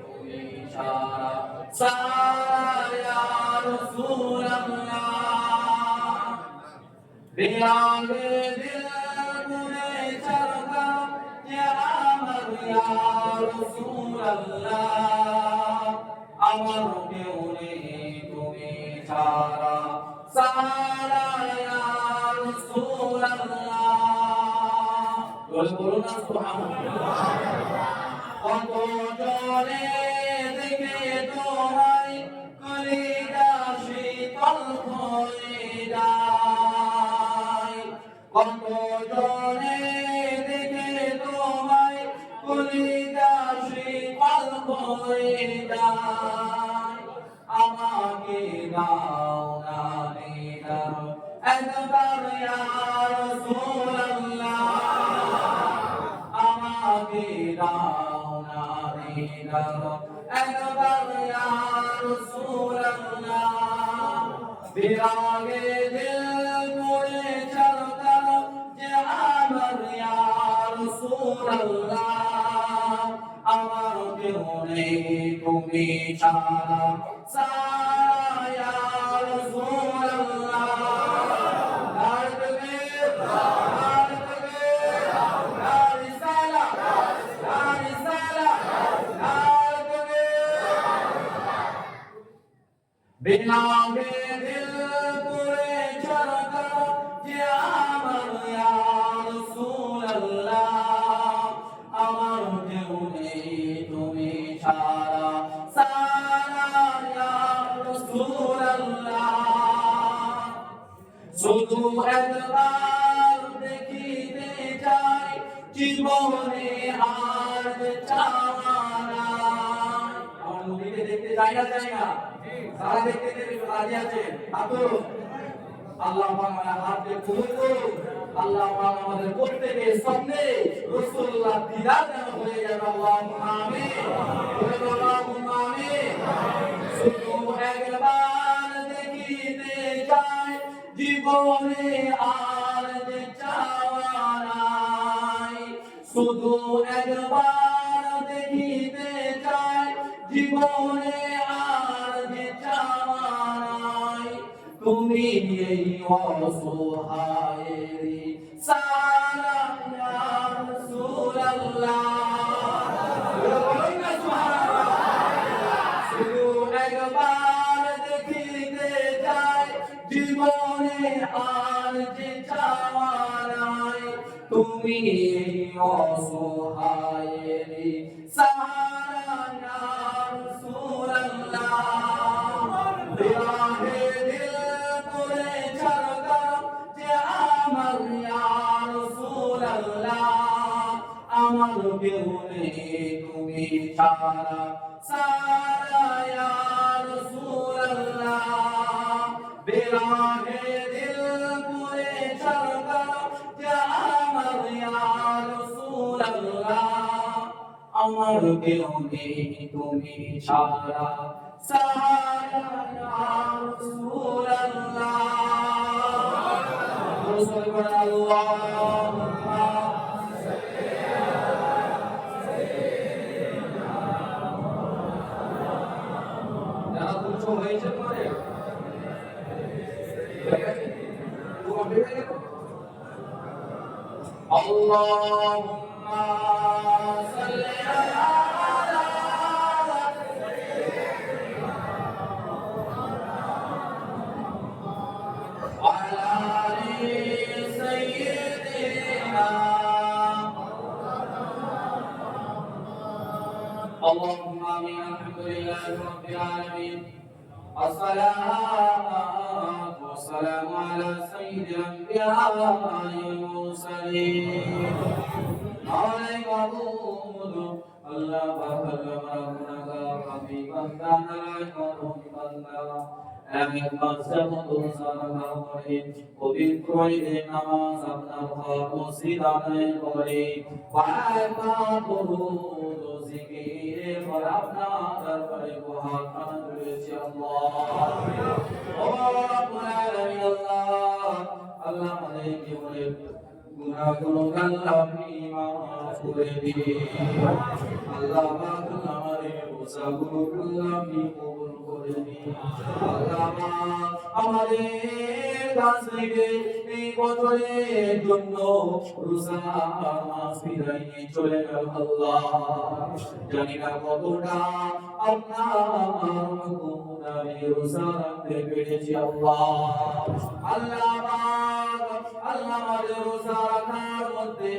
S1: إشارة سار يا رسول الله. بواحد يا رسول الله আমার কেউনে তুমি ছাড়া সারা ইয়া রাসূল আল্লাহ। বলুন না সুবহানাল্লাহ। কত জনে দেখে তোমায় কলিজা শীতল হয়ে যায়। কত জনে দেখে তোমায় কলিজা শীতল হয়ে যায়। আমাকে দাও না দিদার একবার ইয়া রাসূলুল্লাহ। আমাকে দাও না দিদার একবার ইয়া রাসূলুল্লাহ। বিরাগে দিল করে চলতা যে আমার ইয়া রাসূলুল্লাহ। আমার কেউ নেই তুমি ছাড়া সারা ইয়া রাসূলুল্লাহ। बिना दिल पूरे चलता जे আমার ইয়া রাসূলুল্লাহ। আমার কেউ নেই তুমি ছাড়া সারা ইয়া রাসূলুল্লাহ। শুধু একবার দেখিতে চাই জীবনে আর চাওয়া দেখতে চাই না চাই না? যারা দেখতে রাজি আছে হাতুল আল্লাহ পাক আমাদের হাতকে কবুল করুন। আল্লাহ পাক আমাদের প্রত্যেকের সামনে রাসূলুল্লাহ দিদার যেন হয়ে যায়। আল্লাহুম্মা আমিন। আল্লাহুম্মা আমিন। শুধু একবার দেখিতে চাই জীবনে আর যে চাওয়া নাই। শুধু একবার দেখিতে চাই জীবনে আর যে চাওয়া নাই। তুমি এই অসহায়েরই সারা ইয়া রাসূলুল্লাহ। বলুন না সুবহানাল্লাহ। শুধু একবার দেখিতে চাই জীবনে আর যে চাওয়া নাই। তুমি এই অসহায়েরই সারা ইয়া রাসূলুল্লাহ। বিরাহে দিল করে ছাড়তাম যে আমার ইয়া রাসূলুল্লাহ। আমার কেউ নেই তুমি ছাড়া সারা ইয়া রাসূলুল্লাহ। বিরাহে দিল করে ছাড়তাম যে আমার ইয়া রাসূলুল্লাহ। আমার কেউ নেই তুমি ছাড়া সারা ইয়া রাসূলুল্লাহ। আল্লাহুম্মা যারা তুচ্ছ হয়েছে পরে আল্লাহুম্মা সাল্লি আলা اللهم آمين. الحمد لله رب العالمين. الصلاة والسلام على سيد الأنبياء والمرسلين. عليك الحمد الله وكلم ربك حبيبا كان عليكم بندا এক মাসের সালাম করে পবিত্র ঈদের নামাজ আপনার ঘর মসজিদ আদায় করে পায়বা দরুদ ও জিকিরে পর আপনার দরবারে হাত তুলেছি। আল্লাহ ও রব্বুল আলামিন আল্লাহ আল্লাহ আমাদের জীবনের গুনাহগুলো আল্লাহ আপনি মাফ করে দিন। আল্লাহ পাক আমাদের ওসাগুলো আল্লাহ আপনি কবুল করে দিন। আল্লাহ পাক আমাদের কাছ থেকে এই বছরের জন্য রোজা মাস বিদায় নিয়ে চলে গেল। আল্লাহ জানি না কতটা আপনার হুকুমে রোজা রাখতে পেরেছি। আল্লাহ আল্লাহ পাক আল্লাহ আমাদের রোজা রাখার মধ্যে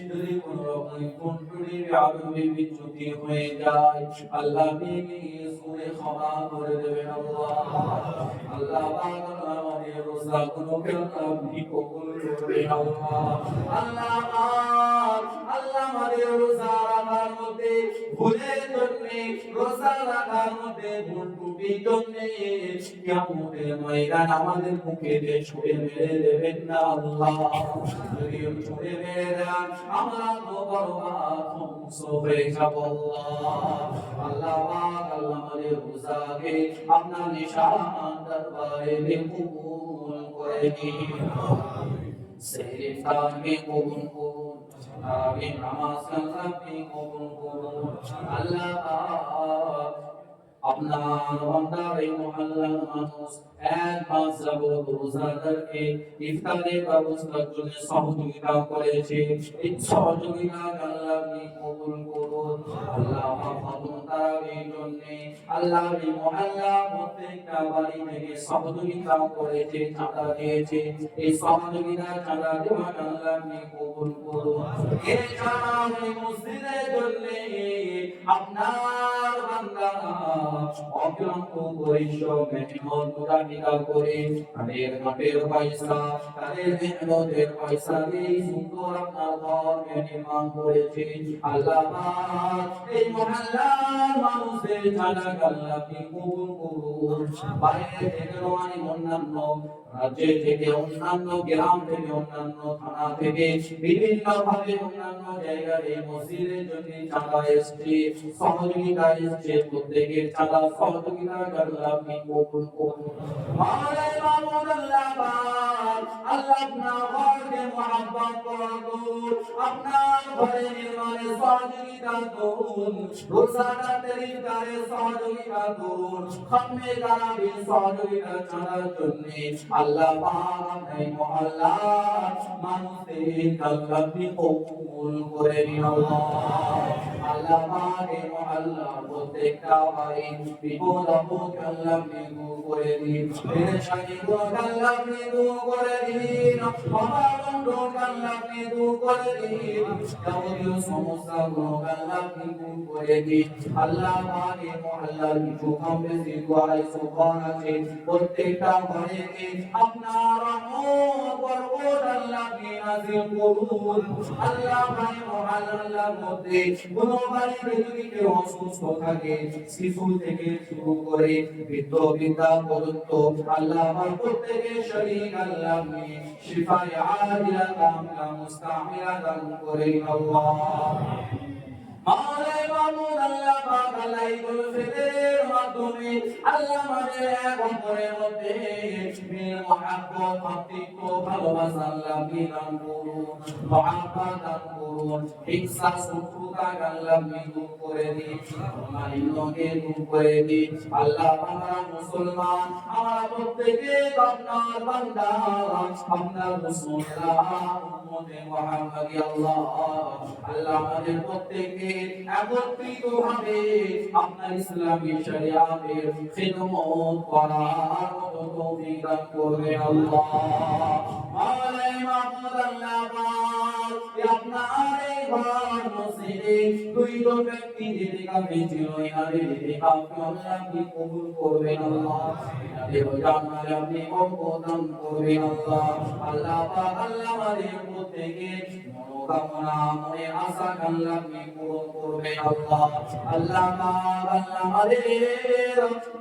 S1: যদি কোনো রকম কুণ্ঠি আদবি বিচ্যুতি হয়ে যায় আল্লাহ আপনি সুরে ক্ষমা করে দেবেন। আল্লাহ আল্লাহ পাক আমাদের রোজা গুলোকে আপনি কবুল করবেন। আল্লাহ আল্লাহ পাক আল্লাহ আমাদের রোজা রাখার মধ্যে ভুলের জন্য রোজা রাখার মধ্যে ভুল ত্রুটির জন্য কিয়ামতের ময়দান আমাদের মুখে দিয়ে ছুঁড়ে মেরে দেবেন না। আল্লাহ যদি ছুঁড়ে মেরে দেন আমরা তো বরবাদ ধ্বংস হয়ে যাব। আল্লাহ পাক আল্লাহ আমাদের রোজাকে আপনার নিশান দরবারে কবুল করে নিন। সেহরি ইফতারকে কবুল করুন। আমিন। নামাজ আপনি কবুল করুন। আল্লাহ পাক আপনার বান্দার এই মহল্লার মানুষ এক মাস যাবত রোজাদারকে ইফতারের ব্যবস্থার জন্য সহযোগিতা করেছে। এই সহযোগিতা আল্লাহ আপনি কবুল করুন। আল্লাহ মাহফুজ তারাবির জন্য আল্লাহ এই মহল্লা প্রত্যেকটা বাড়ি থেকে সহযোগিতা করেছে, চাঁদা দিয়েছে। এই সহযোগিতা চাঁদা দেওয়া আল্লাহ আপনি কবুল করুন। এছাড়া এই মসজিদের জন্য আপনার বান্দা অক্লান্ত পরিশ্রম মেহনত মুরাদিকা করে তাদের মাঠের পয়সা তাদের মেহনতের পয়সা দিয়ে সুন্দর আপনার ঘরকে নির্মাণ করেছে। আল্লাহ পাক এই মহল্লার মানুষদের জানাগা আল্লাহ আপনি কবুল করুন। বাইরে থেকে নয়, অন্যান্য রাজ্য থেকে, অন্যান্য গ্রাম থেকে, অন্যান্য থানা থেকে, বিভিন্ন ভাবে অন্যান্য জায়গায় এই মসজিদের জন্য চাঁদা এসছে, সহযোগিতা এসছে, প্রত্যেকের চাঁদা সহযোগিতা আল্লাহ আপনি কবুল করুন। মাওলাই মামুন আল্লাহ পাক, আল্লাহ আপনার ঘরকে মহব্বত করুন, আপনার ঘরে নির্মাণে সহযোগিতা করুন, রোজাদারদের ইফতারে সহযোগিতা করুন, খামে গারাবে সহযোগিতা করার জন্য আল্লাহ পাক এই মহল্লা মানুষদের আল্লাহ আপনি কবুল করে নিন। আল্লাহ পাক এই মহল্লা প্রত্যেকটা বাড়ি বিপদ আপদ আল্লাহ আপনি দূর করে দিন, পেরেশানি গুলো আল্লাহ আপনি দূর করে দিন, অভাবন্ড আল্লাহ আপনি দূর করে দিন, যাবতীয় সমস্যা গুলো আল্লাহ আপনি দূর করে দিন। আল্লাহ পাক এই মহল্লার কিছু কম বেশি দোয়াই সুবহান আছে, প্রত্যেকটা ঘরে আপনার রহমত বরকত আল্লাহ আপনি নাযিল করুন। আল্লাহ ভাই মহল্লার মধ্যে কোনো বাড়িতে যদি কেউ অসুস্থ থাকে, শিশু থেকে শুরু করে বৃদ্ধ বৃদ্ধা পর্যন্ত আল্লাহ আমার প্রত্যেকের শরীর আল্লাহ আপনি শিফায়ে আজিলা কামিলা মুস্তামিলা দান করেন আল্লাহ। মাওলাই মামুন আল্লাহ পাক আল্লাহ ঈদুল ফিতরের মাধ্যমে আল্লাহ আমাদের এক অপরের মধ্যে মিল মহব্বত ভ্রাতৃত্ব ভালোবাসা আল্লাহ আপনি দান করুন, মহব্বত দান করুন, হিংসা শত্রুতা আল্লাহ আপনি দূর করে দিন, মালিন্যকে দূর করে দিন। আল্লাহ আমরা মুসলমান, আমরা প্রত্যেকে আপনার বান্দা, আপনার রাসূলুল্লাহ উম্মতে মুহাম্মাদি আল্লাহ আল্লাহ আমাদের প্রত্যেকে একত্রিতভাবে আপনার ইসলামী শরিয়াতের খিদমত করার মতো তৌফিক দান করবেন আল্লাহ। মাওলাই মাহমুদ আল্লাহ পাক আপনার এই ঘর মসজিদে দুইজন ব্যক্তি যেতে কাফে ছিল, এনাদের যেতে কাফে আল্লাহ আপনি কবুল করবেন আল্লাহ, এনাদের জান্নাতে আপনি অবদান করবেন আল্লাহ। আল্লাহ পাক আল্লাহ আমাদের প্রত্যেকে মনোকামনা মনে আশা আল্লাহ আপনি পূরণ করবেন আল্লাহ। আল্লাহ পাক আল্লাহ আমাদের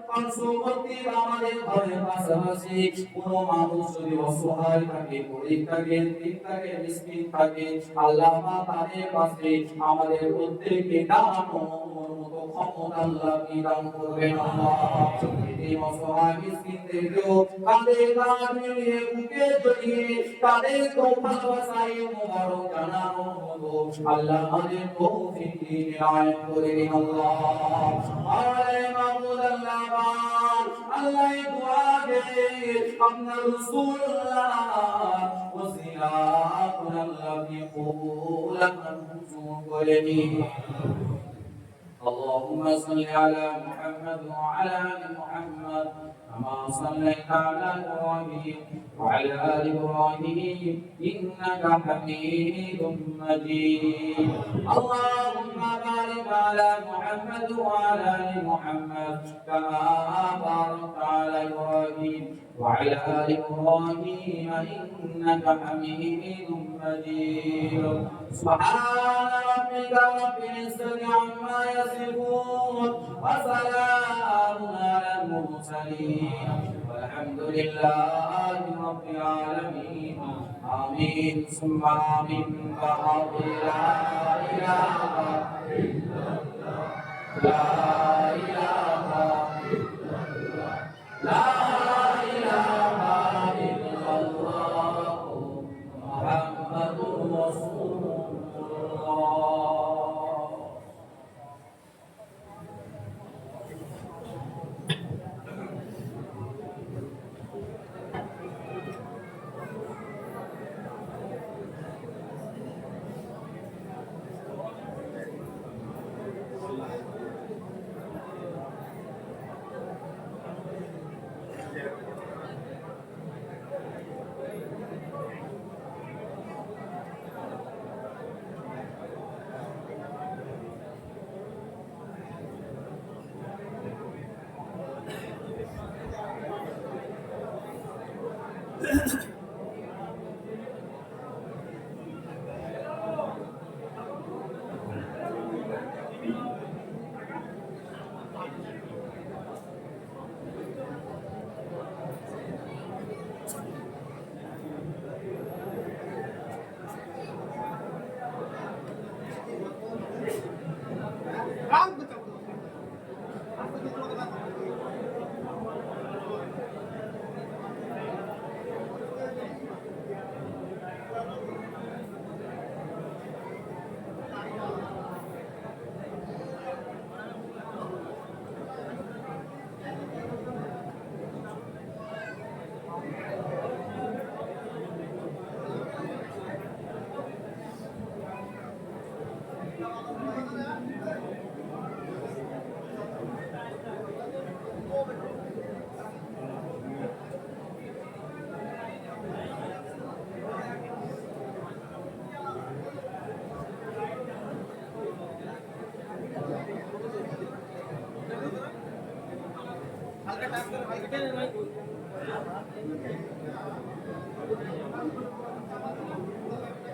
S1: পার্শ্ববর্তী আমাদের ঘরের পাশাপাশি কোনো মানুষ যদি অসহায় থাকে, গরিব থাকে, দিক থাকে, মিসকিন থাকে, আল্লাহ পাক তাদের পাশে আমাদের প্রত্যেককে দাঁড়ানোর মতো ক্ষমতা আল্লাহ আপনি দান করবেন আল্লাহ। এই অসহায় মিসকিনদেরকেও কাঁধে কাঁধ মিলিয়ে বুকে জড়িয়ে তাদেরকেও ভালোবাসায় মোবারক জানানো হলো, আল্লাহ আমাদের তৌফিক ইনায়াত করে দিন আল্লাহ। আরে মাহমুদ আল্লাহ পাক আল্লাহ এই দুআকে আপনার রাসূলুল্লাহ ওসিলা করে আল্লাহ আপনি কবুল মঞ্জুর করে নিন। اللهم صل على محمد وعلى ال محمد كما صليت على ابراهيم وعلى ال ابراهيم انك حميد مجيد. اللهم بارك على محمد وعلى ال محمد كما باركت على ابراهيم وعلى ال ابراهيم انك حميد مجيد. سبحان ربك رب العزه عما يصفون وسلام على المرسلين والحمد لله رب العالمين. آمين ثم آمين. لا إله إلا الله لا إله إلا الله لا إله إلا الله محمد رسول الله.